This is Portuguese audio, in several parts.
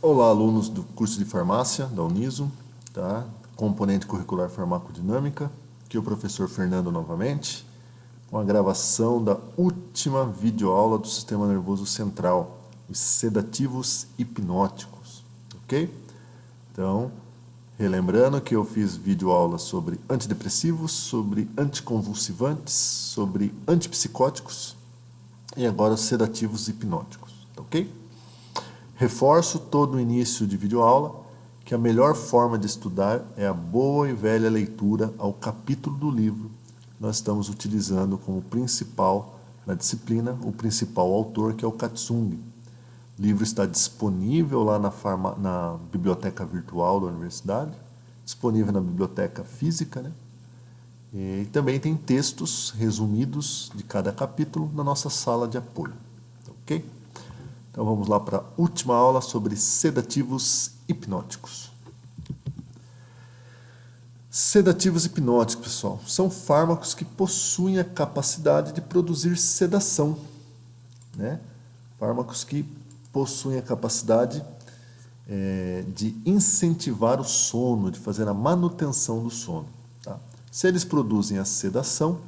Olá, alunos do curso de farmácia da Uniso, tá? Componente curricular farmacodinâmica, aqui é o professor Fernando novamente, com a gravação da última videoaula do sistema nervoso central, os sedativos hipnóticos, ok? Então, relembrando que eu fiz videoaula sobre antidepressivos, sobre anticonvulsivantes, sobre antipsicóticos e agora os sedativos hipnóticos, tá ok? Reforço todo o início de videoaula que a melhor forma de estudar é a boa e velha leitura ao capítulo do livro que nós estamos utilizando como principal na disciplina, o principal autor, que é o Katsung. O livro está disponível lá na biblioteca virtual da universidade, disponível na biblioteca física, né? E também tem textos resumidos de cada capítulo na nossa sala de apoio, ok? Então vamos lá para a última aula sobre sedativos hipnóticos. Sedativos hipnóticos, pessoal, são fármacos que possuem a capacidade de produzir sedação, né? Fármacos que possuem a capacidade de incentivar o sono, de fazer a manutenção do sono. Tá? Se eles produzem a sedação,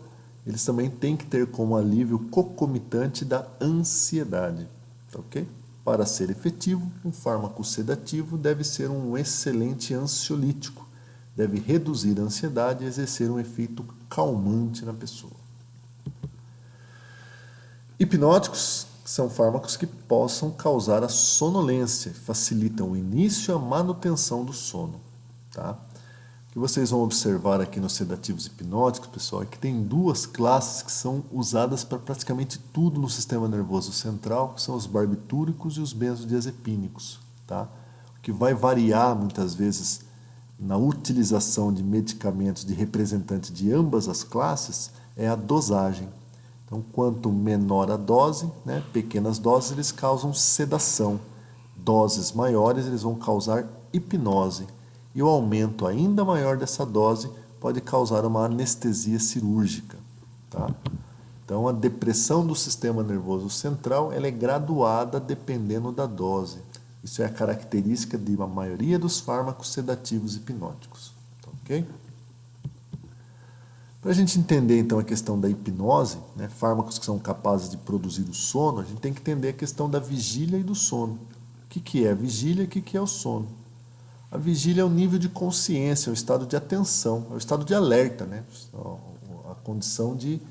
eles também têm que ter como alívio concomitante da ansiedade. Okay? Para ser efetivo, um fármaco sedativo deve ser um excelente ansiolítico, deve reduzir a ansiedade e exercer um efeito calmante na pessoa. Hipnóticos são fármacos que possam causar a sonolência, facilitam o início e a manutenção do sono. Tá? O que vocês vão observar aqui nos sedativos hipnóticos, pessoal, é que tem duas classes que são usadas para praticamente tudo no sistema nervoso central, que são os barbitúricos e os benzodiazepínicos. Tá? O que vai variar muitas vezes na utilização de medicamentos de representante de ambas as classes é a dosagem. Então, quanto menor a dose, né, pequenas doses, eles causam sedação. Doses maiores, eles vão causar hipnose. E o aumento ainda maior dessa dose pode causar uma anestesia cirúrgica. Tá? Então, a depressão do sistema nervoso central ela é graduada dependendo da dose. Isso é a característica de uma maioria dos fármacos sedativos hipnóticos. Tá, ok? Para a gente entender, então, a questão da hipnose, né, fármacos que são capazes de produzir o sono, a gente tem que entender a questão da vigília e do sono. O que é a vigília e o que é o sono? A vigília é o nível de consciência, é o estado de atenção, é o estado de alerta, né? A condição de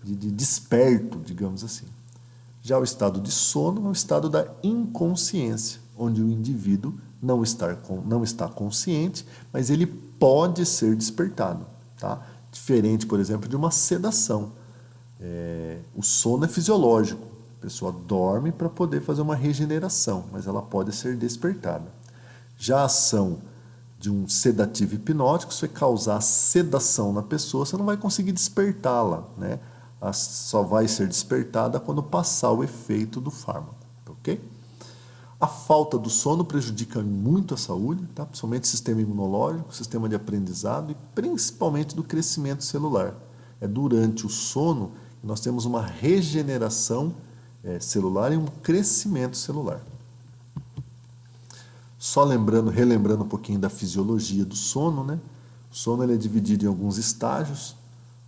desperto, digamos assim. Já o estado de sono é o estado da inconsciência, onde o indivíduo não está consciente, mas ele pode ser despertado. Tá? Diferente, por exemplo, de uma sedação. O sono é fisiológico, a pessoa dorme para poder fazer uma regeneração, mas ela pode ser despertada. Já a ação de um sedativo hipnótico, se você causar sedação na pessoa, você não vai conseguir despertá-la, né? Ela só vai ser despertada quando passar o efeito do fármaco, ok? A falta do sono prejudica muito a saúde, tá? Principalmente o sistema imunológico, o sistema de aprendizado e principalmente do crescimento celular. É durante o sono que nós temos uma regeneração celular e um crescimento celular. Só relembrando um pouquinho da fisiologia do sono, né? O sono ele é dividido em alguns estágios.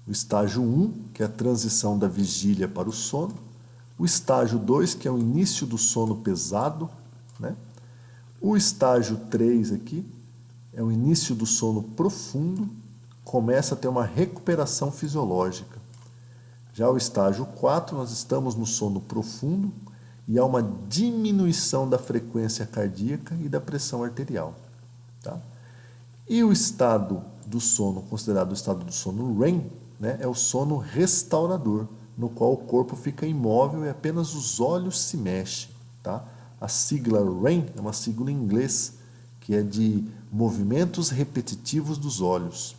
O estágio 1, que é a transição da vigília para o sono. O estágio 2, que é o início do sono pesado, né? O estágio 3 aqui é o início do sono profundo, começa a ter uma recuperação fisiológica. Já o estágio 4, nós estamos no sono profundo e há uma diminuição da frequência cardíaca e da pressão arterial. Tá? E o estado do sono, considerado o estado do sono REM, né, é o sono restaurador, no qual o corpo fica imóvel e apenas os olhos se mexem. Tá? A sigla REM é uma sigla em inglês, que é de movimentos repetitivos dos olhos.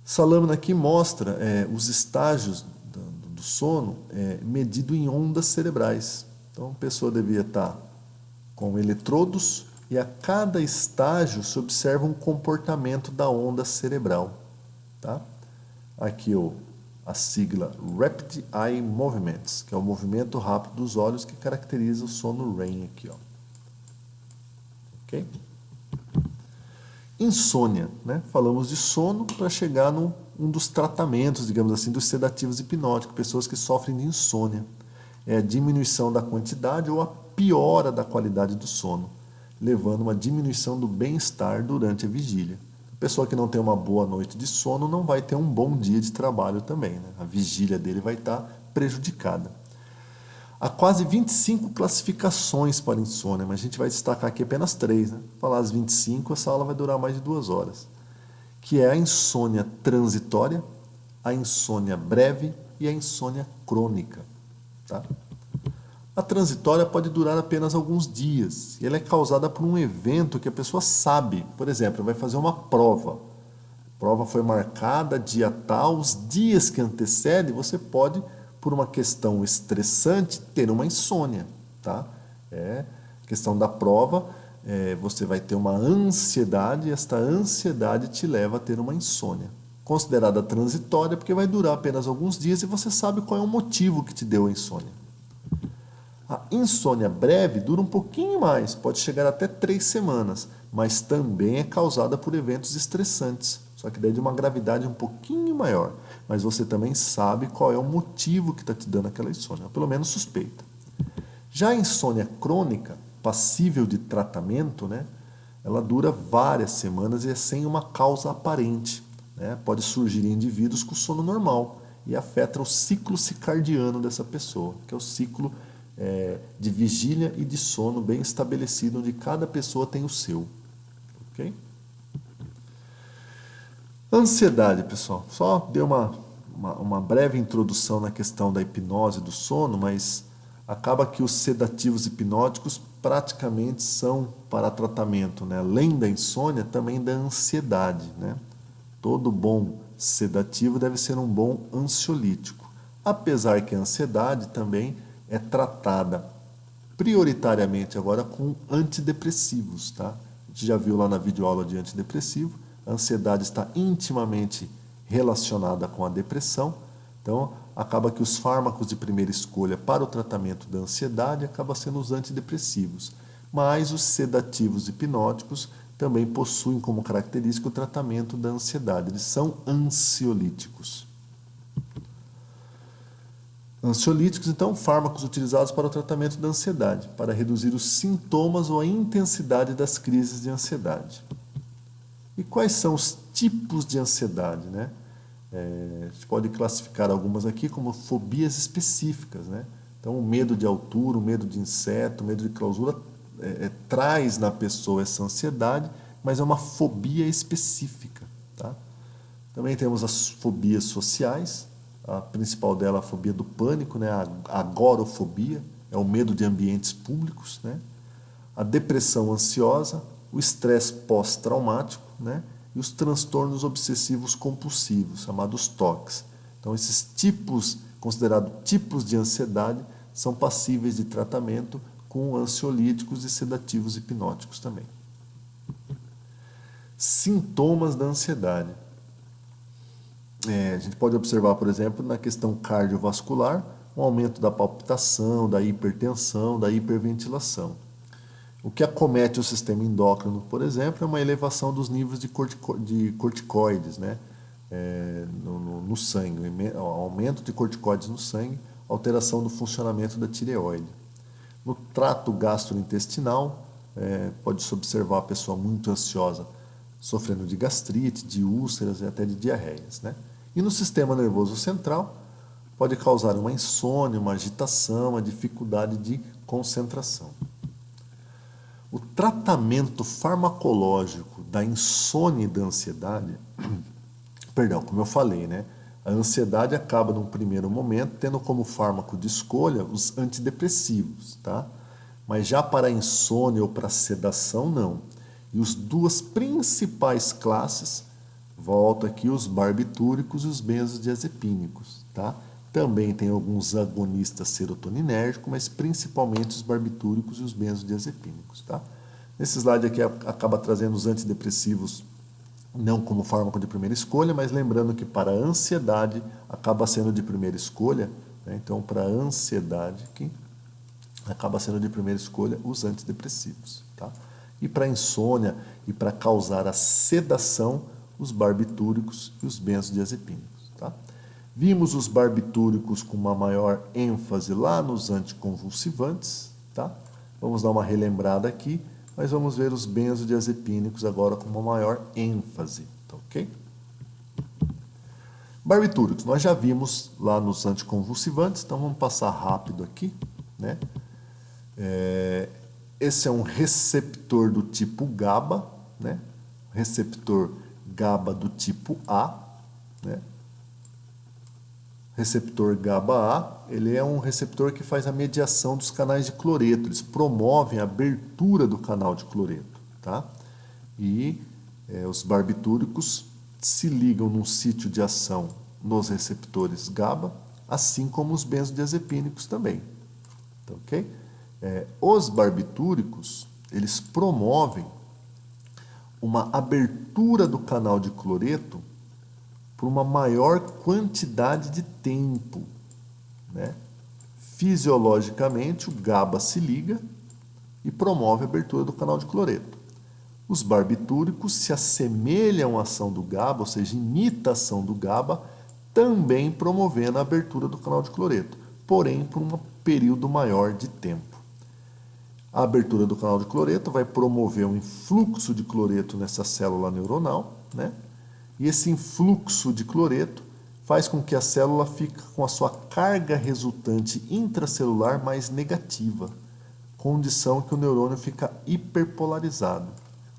Essa lâmina aqui mostra os estágios do sono medido em ondas cerebrais. Então, a pessoa devia estar com eletrodos e a cada estágio se observa um comportamento da onda cerebral. Tá? Aqui a sigla Rapid Eye Movements, que é o movimento rápido dos olhos que caracteriza o sono REM aqui, ó. Ok? Insônia, né? Falamos de sono para chegar num dos tratamentos, digamos assim, dos sedativos hipnóticos, pessoas que sofrem de insônia. É a diminuição da quantidade ou a piora da qualidade do sono, levando a uma diminuição do bem-estar durante a vigília. A pessoa que não tem uma boa noite de sono não vai ter um bom dia de trabalho também, né? A vigília dele vai estar prejudicada. Há quase 25 classificações para insônia, mas a gente vai destacar aqui apenas 3. Né? Falar as 25, essa aula vai durar mais de 2 horas. Que é a insônia transitória, a insônia breve e a insônia crônica. Tá? A transitória pode durar apenas alguns dias. E ela é causada por um evento que a pessoa sabe. Por exemplo, vai fazer uma prova. A prova foi marcada, dia tal, os dias que antecedem, você pode, por uma questão estressante, ter uma insônia. Tá? Questão da prova, você vai ter uma ansiedade e esta ansiedade te leva a ter uma insônia. Considerada transitória porque vai durar apenas alguns dias e você sabe qual é o motivo que te deu a insônia. A insônia breve dura um pouquinho mais, pode chegar até 3 semanas, mas também é causada por eventos estressantes, só que daí de uma gravidade um pouquinho maior. Mas você também sabe qual é o motivo que está te dando aquela insônia, ou pelo menos suspeita. Já a insônia crônica, passível de tratamento, né, ela dura várias semanas e é sem uma causa aparente. Né? Pode surgir em indivíduos com sono normal e afeta o ciclo circadiano dessa pessoa, que é o ciclo de vigília e de sono bem estabelecido, onde cada pessoa tem o seu. Ok? Ansiedade, pessoal. Só deu uma breve introdução na questão da hipnose do sono, mas acaba que os sedativos hipnóticos praticamente são para tratamento, né? Além da insônia, também da ansiedade. Né? Todo bom sedativo deve ser um bom ansiolítico. Apesar que a ansiedade também é tratada prioritariamente agora com antidepressivos. Tá? A gente já viu lá na videoaula de antidepressivo, a ansiedade está intimamente relacionada com a depressão, então acaba que os fármacos de primeira escolha para o tratamento da ansiedade acabam sendo os antidepressivos, mas os sedativos hipnóticos também possuem como característica o tratamento da ansiedade, eles são ansiolíticos. Ansiolíticos, então, fármacos utilizados para o tratamento da ansiedade, para reduzir os sintomas ou a intensidade das crises de ansiedade. E quais são os tipos de ansiedade? Né? A gente pode classificar algumas aqui como fobias específicas. Né? Então, o medo de altura, o medo de inseto, o medo de clausura traz na pessoa essa ansiedade, mas é uma fobia específica. Tá? Também temos as fobias sociais. A principal dela é a fobia do pânico, né? A agorafobia, é o medo de ambientes públicos. Né? A depressão ansiosa, o estresse pós-traumático, né? E os transtornos obsessivos compulsivos, chamados TOCs. Então, esses tipos, considerados tipos de ansiedade, são passíveis de tratamento com ansiolíticos e sedativos hipnóticos também. Sintomas da ansiedade. A gente pode observar, por exemplo, na questão cardiovascular, um aumento da palpitação, da hipertensão, da hiperventilação. O que acomete o sistema endócrino, por exemplo, é uma elevação dos níveis de corticoides, né? No sangue, aumento de corticoides no sangue, alteração do funcionamento da tireoide. No trato gastrointestinal, pode-se observar a pessoa muito ansiosa, sofrendo de gastrite, de úlceras e até de diarreias. Né? E no sistema nervoso central, pode causar uma insônia, uma agitação, uma dificuldade de concentração. O tratamento farmacológico da insônia e da ansiedade, como eu falei, né? A ansiedade acaba, num primeiro momento, tendo como fármaco de escolha os antidepressivos, tá? Mas já para a insônia ou para a sedação, não. E as duas principais classes, volta aqui, os barbitúricos e os benzodiazepínicos, tá? Também tem alguns agonistas serotoninérgicos, mas principalmente os barbitúricos e os benzodiazepínicos, tá? Nesse slide aqui acaba trazendo os antidepressivos não como fármaco de primeira escolha, mas lembrando que para a ansiedade acaba sendo de primeira escolha, né? Então, para a ansiedade, que acaba sendo de primeira escolha os antidepressivos, tá? E para insônia e para causar a sedação, os barbitúricos e os benzodiazepínicos, tá? Vimos os barbitúricos com uma maior ênfase lá nos anticonvulsivantes, tá? Vamos dar uma relembrada aqui, mas vamos ver os benzodiazepínicos agora com uma maior ênfase, tá ok? Barbitúricos, nós já vimos lá nos anticonvulsivantes, então vamos passar rápido aqui, né? Esse é um receptor do tipo GABA, né? Receptor GABA do tipo A, né? Receptor GABA-A, ele é um receptor que faz a mediação dos canais de cloreto, eles promovem a abertura do canal de cloreto, tá? E os barbitúricos se ligam num sítio de ação nos receptores GABA, assim como os benzodiazepínicos também, tá ok? Os barbitúricos, eles promovem uma abertura do canal de cloreto por uma maior quantidade de tempo, né? Fisiologicamente, o GABA se liga e promove a abertura do canal de cloreto. Os barbitúricos se assemelham à ação do GABA, ou seja, imita a ação do GABA, também promovendo a abertura do canal de cloreto, porém por um período maior de tempo. A abertura do canal de cloreto vai promover um influxo de cloreto nessa célula neuronal, né? E esse influxo de cloreto faz com que a célula fique com a sua carga resultante intracelular mais negativa, condição que o neurônio fica hiperpolarizado,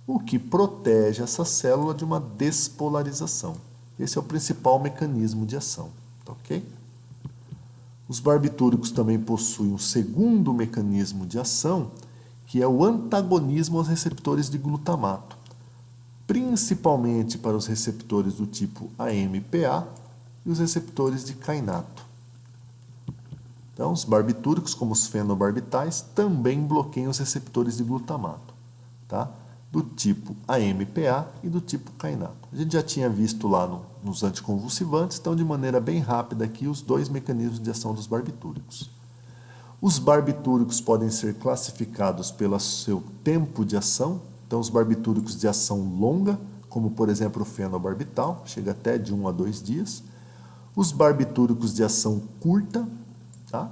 o que protege essa célula de uma despolarização. Esse é o principal mecanismo de ação, tá ok? Os barbitúricos também possuem um segundo mecanismo de ação, que é o antagonismo aos receptores de glutamato, principalmente para os receptores do tipo AMPA e os receptores de kainato. Então, os barbitúricos, como os fenobarbitais, também bloqueiam os receptores de glutamato, tá? Do tipo AMPA e do tipo kainato. A gente já tinha visto lá nos anticonvulsivantes, então de maneira bem rápida aqui os dois mecanismos de ação dos barbitúricos. Os barbitúricos podem ser classificados pelo seu tempo de ação, então os barbitúricos de ação longa, como por exemplo o fenobarbital, chega até de 1 a 2 dias. Os barbitúricos de ação curta, tá?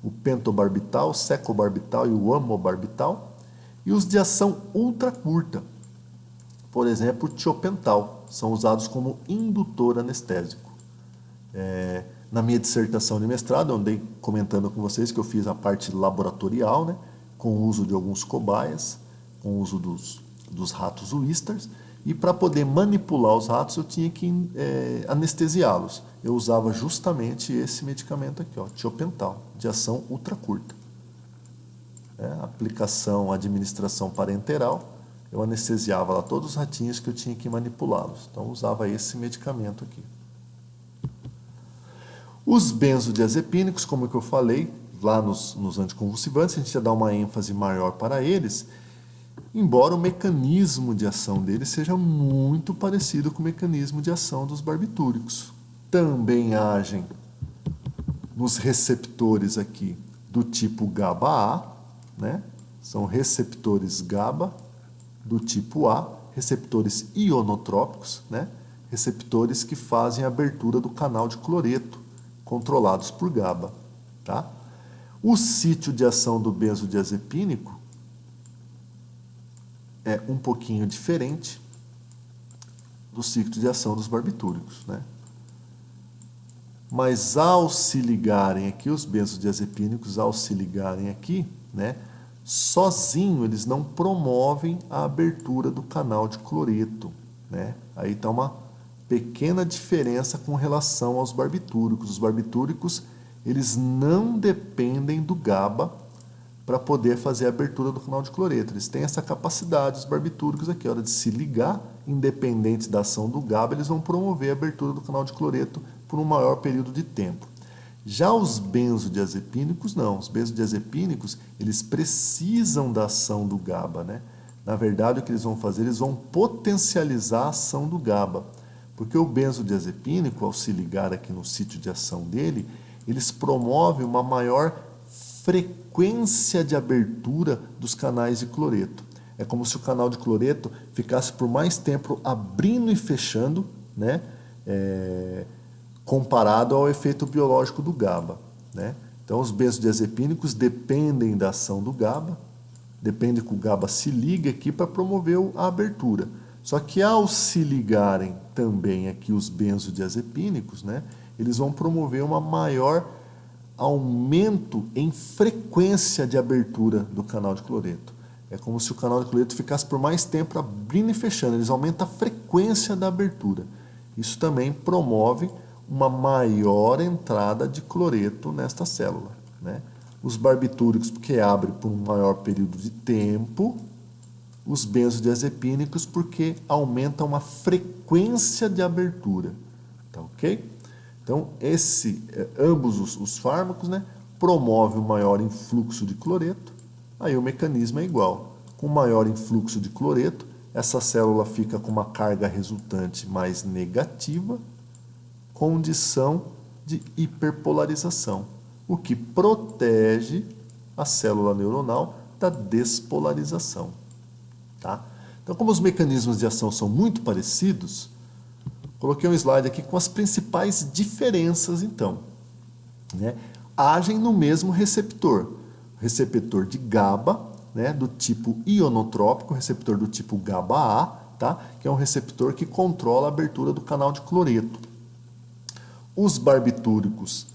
O pentobarbital, o secobarbital e o amobarbital. E os de ação ultra curta, por exemplo, o tiopental, são usados como indutor anestésico. Na minha dissertação de mestrado, eu andei comentando com vocês que eu fiz a parte laboratorial, né, com o uso de alguns cobaias, com o uso dos ratos Whisters, e para poder manipular os ratos eu tinha que anestesiá-los. Eu usava justamente esse medicamento aqui, ó, tiopental, de ação ultra curta. Aplicação, administração parenteral, eu anestesiava lá todos os ratinhos que eu tinha que manipulá-los. Então, eu usava esse medicamento aqui. Os benzodiazepínicos, como que eu falei, lá nos anticonvulsivantes, a gente ia dar uma ênfase maior para eles, embora o mecanismo de ação deles seja muito parecido com o mecanismo de ação dos barbitúricos. Também agem nos receptores aqui do tipo GABA-A, né? São receptores GABA do tipo A, receptores ionotrópicos, né? Receptores que fazem a abertura do canal de cloreto, controlados por GABA. Tá? O sítio de ação do benzodiazepínico é um pouquinho diferente do sítio de ação dos barbitúricos, né? Mas ao se ligarem aqui, os benzodiazepínicos, ao se ligarem aqui, né, sozinho eles não promovem a abertura do canal de cloreto, né? Aí está uma pequena diferença com relação aos barbitúricos. Os barbitúricos, eles não dependem do GABA para poder fazer a abertura do canal de cloreto. Eles têm essa capacidade, os barbitúricos aqui, a hora de se ligar, independente da ação do GABA, eles vão promover a abertura do canal de cloreto por um maior período de tempo. Já os benzodiazepínicos, não. Os benzodiazepínicos, eles precisam da ação do GABA, né, Na verdade, o que eles vão fazer? Eles vão potencializar a ação do GABA. Porque o benzodiazepínico, ao se ligar aqui no sítio de ação dele, eles promovem uma maior frequência de abertura dos canais de cloreto. É como se o canal de cloreto ficasse por mais tempo abrindo e fechando, né? Comparado ao efeito biológico do GABA, né? Então, os benzodiazepínicos dependem da ação do GABA, depende que o GABA se ligue aqui para promover a abertura. Só que ao se ligarem também aqui os benzodiazepínicos, né, eles vão promover uma maior aumento em frequência de abertura do canal de cloreto. É como se o canal de cloreto ficasse por mais tempo abrindo e fechando. Eles aumentam a frequência da abertura. Isso também promove uma maior entrada de cloreto nesta célula, né? Os barbitúricos, porque abre por um maior período de tempo. Os benzodiazepínicos, porque aumentam a frequência de abertura. Tá ok? Então, ambos os fármacos, né, promovem um maior influxo de cloreto. Aí o mecanismo é igual. Com maior influxo de cloreto, essa célula fica com uma carga resultante mais negativa, condição de hiperpolarização, o que protege a célula neuronal da despolarização. Tá? Então, como os mecanismos de ação são muito parecidos, coloquei um slide aqui com as principais diferenças, então. Né? Agem no mesmo receptor de GABA, né, do tipo ionotrópico, receptor do tipo GABA-A, tá? Que é um receptor que controla a abertura do canal de cloreto. Os barbitúricos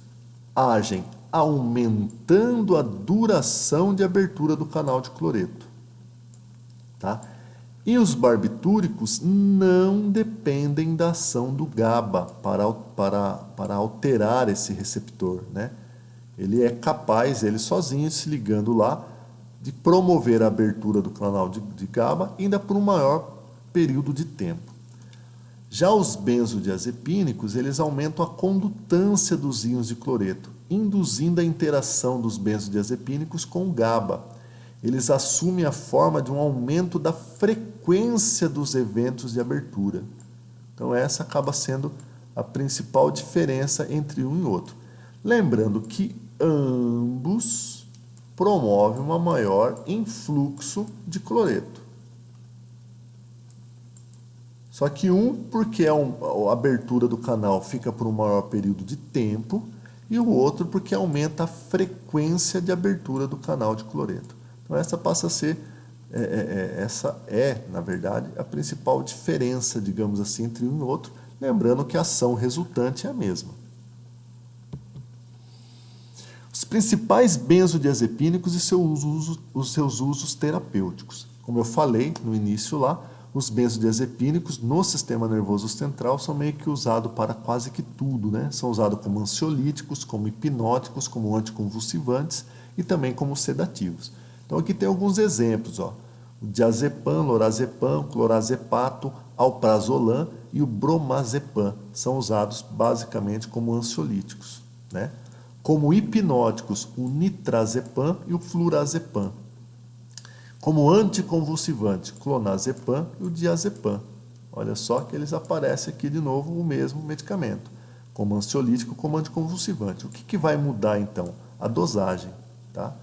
agem aumentando a duração de abertura do canal de cloreto. Tá? E os barbitúricos não dependem da ação do GABA para alterar esse receptor, né? Ele é capaz, ele sozinho, se ligando lá, de promover a abertura do canal de GABA ainda por um maior período de tempo. Já os benzodiazepínicos, eles aumentam a condutância dos íons de cloreto, induzindo a interação dos benzodiazepínicos com o GABA. Eles assumem a forma de um aumento da frequência dos eventos de abertura. Então, essa acaba sendo a principal diferença entre um e outro. Lembrando que ambos promovem um maior influxo de cloreto. Só que porque a abertura do canal fica por um maior período de tempo, e o outro porque aumenta a frequência de abertura do canal de cloreto. Então, essa passa a ser, na verdade, a principal diferença, digamos assim, entre um e outro, lembrando que a ação resultante é a mesma. Os principais benzodiazepínicos e os seus usos terapêuticos. Como eu falei no início lá, os benzodiazepínicos no sistema nervoso central são meio que usados para quase que tudo, né? São usados como ansiolíticos, como hipnóticos, como anticonvulsivantes e também como sedativos. Então aqui tem alguns exemplos, ó. O diazepam, lorazepam, clorazepato, alprazolam e o bromazepam são usados basicamente como ansiolíticos, né? Como hipnóticos, o nitrazepam e o flurazepam. Como anticonvulsivante, clonazepam e o diazepam. Olha só que eles aparecem aqui de novo o mesmo medicamento, como ansiolítico, como anticonvulsivante. O que vai mudar então? A dosagem, tá?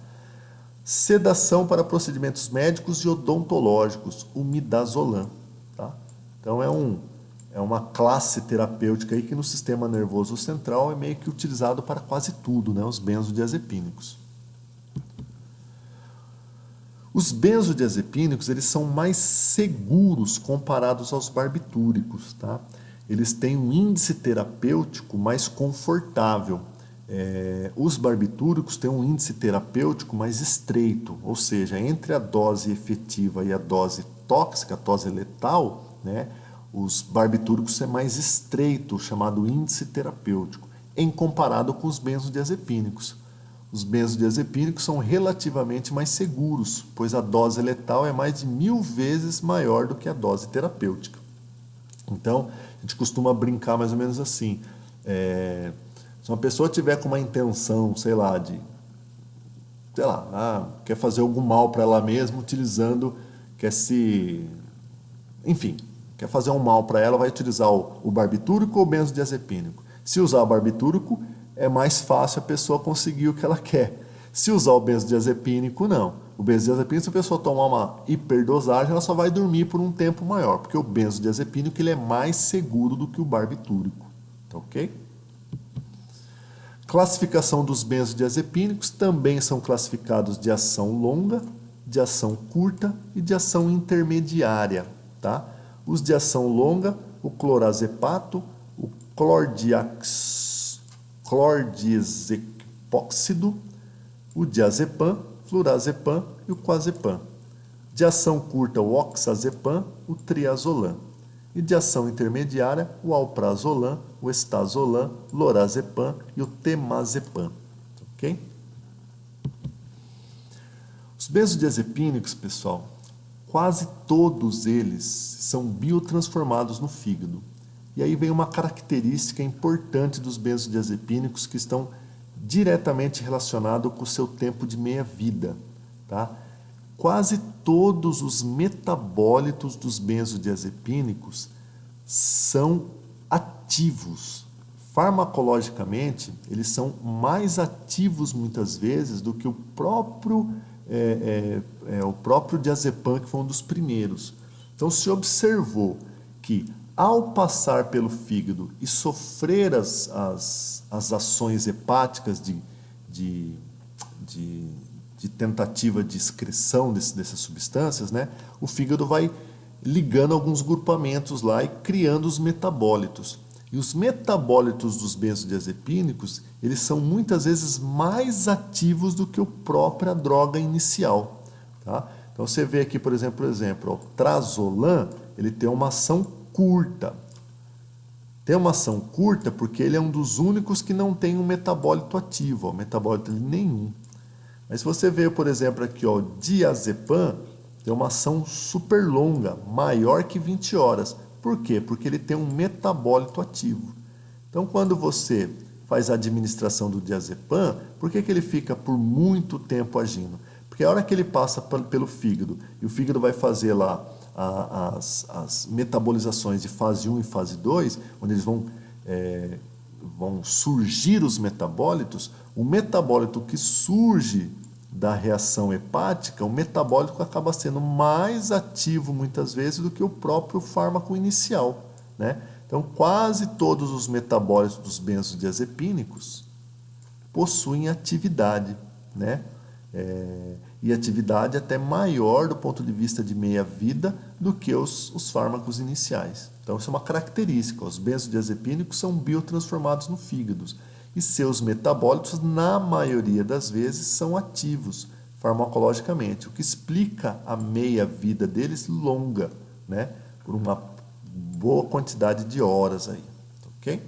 Sedação para procedimentos médicos e odontológicos, o midazolam, tá? Então é uma classe terapêutica aí que no sistema nervoso central é meio que utilizado para quase tudo, né? Os benzodiazepínicos. Os benzodiazepínicos, eles são mais seguros comparados aos barbitúricos, tá? Eles têm um índice terapêutico mais confortável. Os barbitúricos têm um índice terapêutico mais estreito, ou seja, entre a dose efetiva e a dose tóxica, a dose letal, né? Os barbitúricos é mais estreito, chamado índice terapêutico, em comparado com os benzodiazepínicos. Os benzodiazepínicos são relativamente mais seguros, pois a dose letal é mais de 1000 vezes maior do que a dose terapêutica. Então, a gente costuma brincar mais ou menos assim. Se uma pessoa tiver com uma intenção, quer fazer algum mal para ela mesma utilizando enfim, quer fazer um mal para ela, vai utilizar o barbitúrico ou o benzodiazepínico. Se usar o barbitúrico, é mais fácil a pessoa conseguir o que ela quer. Se usar o benzodiazepínico, não. O benzodiazepínico, se a pessoa tomar uma hiperdosagem, ela só vai dormir por um tempo maior, porque o benzodiazepínico ele é mais seguro do que o barbitúrico. Tá ok? Classificação dos benzodiazepínicos também são classificados de ação longa, de ação curta e de ação intermediária. Tá? Os de ação longa, o clorazepato, o clordizepóxido, o diazepam, flurazepam e o quazepam. De ação curta, o oxazepam, o triazolam. E de ação intermediária, o alprazolam, o estazolam, lorazepam e o temazepam. Ok? Os benzodiazepínicos, pessoal, quase todos eles são biotransformados no fígado. E aí vem uma característica importante dos benzodiazepínicos que estão diretamente relacionados com o seu tempo de meia-vida. Tá? Quase todos os metabólitos dos benzodiazepínicos são ativos. Farmacologicamente, eles são mais ativos muitas vezes do que o próprio diazepam, que foi um dos primeiros. Então, se observou que, ao passar pelo fígado e sofrer as ações hepáticas de tentativa de excreção dessas substâncias, né, o fígado vai ligando alguns grupamentos lá e criando os metabólitos. E os metabólitos dos benzodiazepínicos, eles são muitas vezes mais ativos do que a própria droga inicial. Tá? Então você vê aqui, por exemplo, o trazolam, ele tem uma ação curta. Tem uma ação curta porque ele é um dos únicos que não tem um metabólito ativo, metabólito nenhum. Mas se você vê, por exemplo, aqui, o diazepam, tem uma ação super longa, maior que 20 horas. Por quê? Porque ele tem um metabólito ativo. Então, quando você faz a administração do diazepam, por que ele fica por muito tempo agindo? Porque a hora que ele passa pelo fígado, e o fígado vai fazer lá as metabolizações de fase 1 e fase 2, onde eles vão surgir os metabólitos, o metabólito que surge da reação hepática, o metabólito acaba sendo mais ativo muitas vezes do que o próprio fármaco inicial, né? Então, quase todos os metabólitos dos benzodiazepínicos possuem atividade, né? E atividade até maior do ponto de vista de meia-vida do que os fármacos iniciais. Então, isso é uma característica. Os benzodiazepínicos são biotransformados no fígado e seus metabólitos, na maioria das vezes, são ativos farmacologicamente, o que explica a meia-vida deles longa, né? Por uma boa quantidade de horas aí, ok?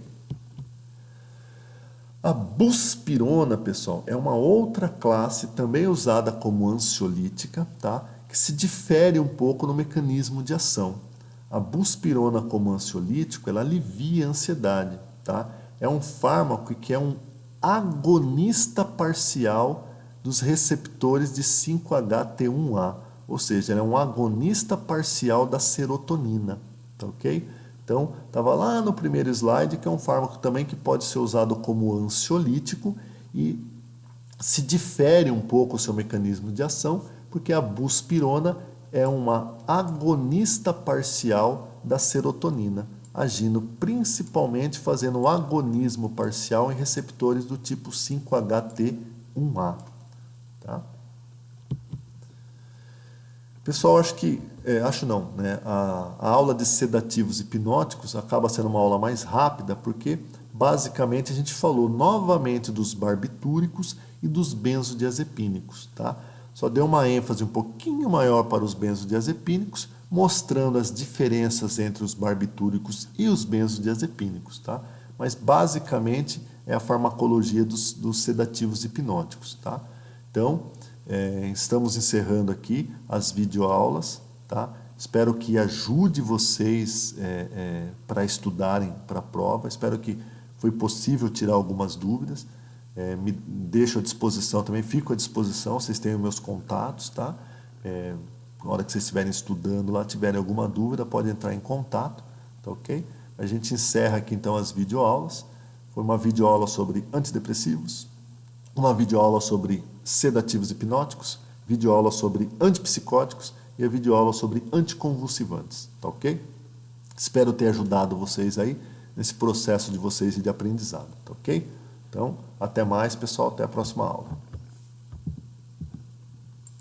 A buspirona, pessoal, é uma outra classe também usada como ansiolítica, tá? Que se difere um pouco no mecanismo de ação. A buspirona como ansiolítico, ela alivia a ansiedade, tá? É um fármaco que é um agonista parcial dos receptores de 5-HT1A, ou seja, ele é um agonista parcial da serotonina, tá ok? Então, estava lá no primeiro slide, que é um fármaco também que pode ser usado como ansiolítico e se difere um pouco o seu mecanismo de ação, porque a buspirona é uma agonista parcial da serotonina, agindo principalmente fazendo o agonismo parcial em receptores do tipo 5-HT1A. Tá? Pessoal, acho não, né? A aula de sedativos hipnóticos acaba sendo uma aula mais rápida, porque basicamente a gente falou novamente dos barbitúricos e dos benzodiazepínicos, tá? Só deu uma ênfase um pouquinho maior para os benzodiazepínicos, mostrando as diferenças entre os barbitúricos e os benzodiazepínicos, tá? Mas basicamente é a farmacologia dos sedativos hipnóticos, tá? Então, estamos encerrando aqui as videoaulas, tá? Espero que ajude vocês para estudarem para a prova. Espero que foi possível tirar algumas dúvidas. Me deixo à disposição também, fico à disposição, vocês têm os meus contatos, tá? Na hora que vocês estiverem estudando lá, tiverem alguma dúvida, pode entrar em contato, tá ok? A gente encerra aqui então as videoaulas. Foi uma videoaula sobre antidepressivos, uma videoaula sobre sedativos hipnóticos, videoaula sobre antipsicóticos e a videoaula sobre anticonvulsivantes, tá ok? Espero ter ajudado vocês aí nesse processo de vocês de aprendizado, tá ok? Então, até mais, pessoal, até a próxima aula.